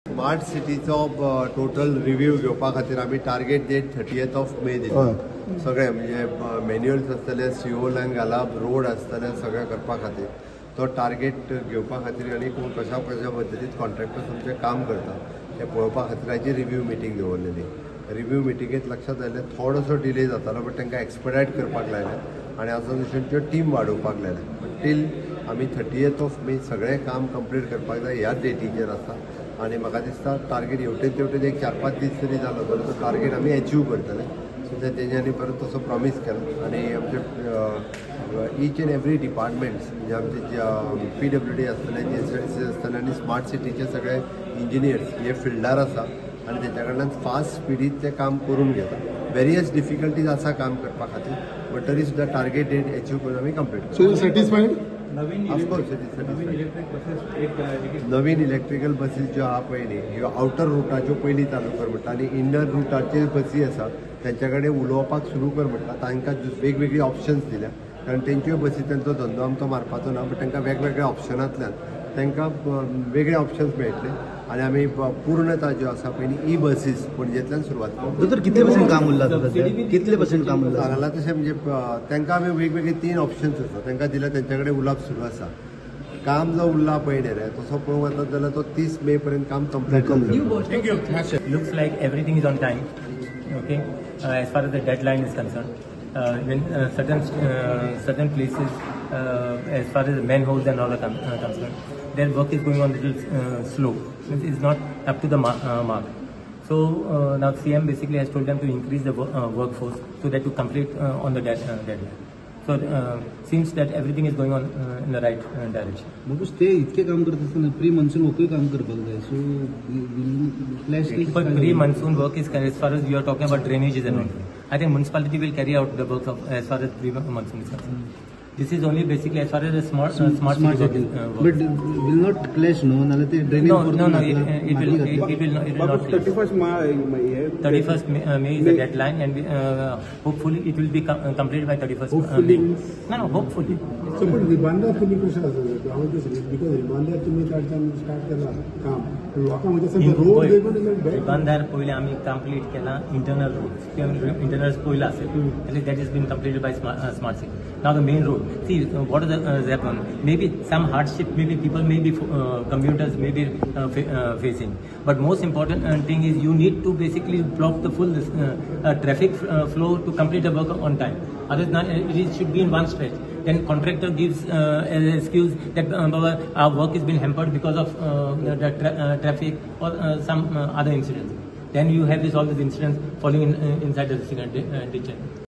Smart सिटीचो total review घेवपा खातीर आमी target date 30th of May दिली. सगळे म्हणजे मॅन्युअल्स आसतले, सिओलांक घालप, रोड आसतले, सगळें करपा खातीर तो टार्गेट घेवपा खातीर आनी कोण कशा पद्दतीन कॉन्ट्रॅक्टर्स आमचें काम करता तें पळोवपा खातीर रिव्यू मिटींग दवरलेली. रिव्यू मिटींगेंत लक्षात आयलें थोडोसो डिले जातालो, बट तांकां एक्सपेडायट करपाक लायलें आनी एसोसिएशनच्यो टीम वाडोवपाक लायलें. बट टील आमी 30th of May सगळें काम कंप्लीट करपाक जाय ह्याच डेटीचेर आसा. आनी म्हाका दिसता टार्गेट हेवटेन एक 4-5 दीस तरी जालो जाल्यार तो टार्गेट आमी अचीव करतले. सो तेंच्यांनी परत तसो प्रॉमीस केला. आनी आमचे ईच एंड एवरी डिपार्टमेंट्स म्हणजे आमचे PWD आसतले, GSTC आसतले आनी स्मार्ट सिटीचे सगळे इंजिनियर्स हे फिल्डार आसा आनी तेच्या कडल्यान फास्ट स्पिडीत ते काम करून घेता. वेरियस डिफिकल्टीज आसा काम करपा खातीर, बट तरी सुद्दां टार्गेट डेट अचीव करून आमी कंप्लीट करता. सॅटिस्फाईड? नवीन इलेक्ट्रिकल बसीस ज्यो आहा पळय न्ही ह्यो आउटर रुटाच्यो पयलीं चालू कर म्हणटा आनी इनर रुटाच्यो बसी आसा तेंच्या कडेन उलोवपाक सुरू कर म्हणटा. तांकां वेगवेगळी ऑप्शन्स दिल्या, कारण तेंच्यो बसी तेंचो धंदो आमचो मारपाचो ना, बट तांकां वेगवेगळ्या ऑप्शनांतल्यान तांकां वेगळे ऑप्शन्स मेळटले. आनी आमी पूर्णता ज्यो आसा पळय न्ही बसीस पणजेंतल्यान सुरवात करता. तर कितले पर्सेंट काम उरला कितले पर्सेंट काम उरला सांगला तशें म्हणजे तांकां आमी वेगवेगळे 3 ऑप्शन्स आसा तांकां दिल्या, तेंच्या कडेन उलोवप सुरू आसा. काम जो उरला पळय न्ही रे तसो पळोवंक वचत जाल्यार तो 30 मे पर्यंत काम कंप्लीट करता. Looks like everything is on time. Okay, as far as the deadline is concerned, when certain places, as far as the manholes and all are concerned, their work is going on a little slow. It's not up to the mark. So now CM basically has told them to increase the workforce so that to complete on the deadline. So seems that everything is going on in the right direction. मग ते इतके काम करत असताना pre monsoon work काम करपाक जाय. सो but pre-monsoon work is as far as you are talking about drainages and all. I think municipality will carry out the work of as far as pre-monsoon is concerned. This is only basically as far as the smart city work is but will not clash no nala te drainage no it will not 31st May is the deadline, and hopefully it will be completed by 31st May. No hopefully. So पण रिबांदार तुम्ही कशा because Ribandar तुम्ही start केला काम लोकांक म्हणजे road Ribandar पहिले आम्ही कंप्लीट केला इंटरनल रोड पयला असेल that has been completed by smart city. Now the main road, see what is the happen, maybe some hardship, maybe people may be commuters may be facing, but most important thing is you need to basically block the full traffic flow to complete the work on time. Other than it should be in one stretch. Then contractor gives an excuse that our work has been hampered because of the traffic or some other incidents. Then you have all these incidents falling inside the ditch.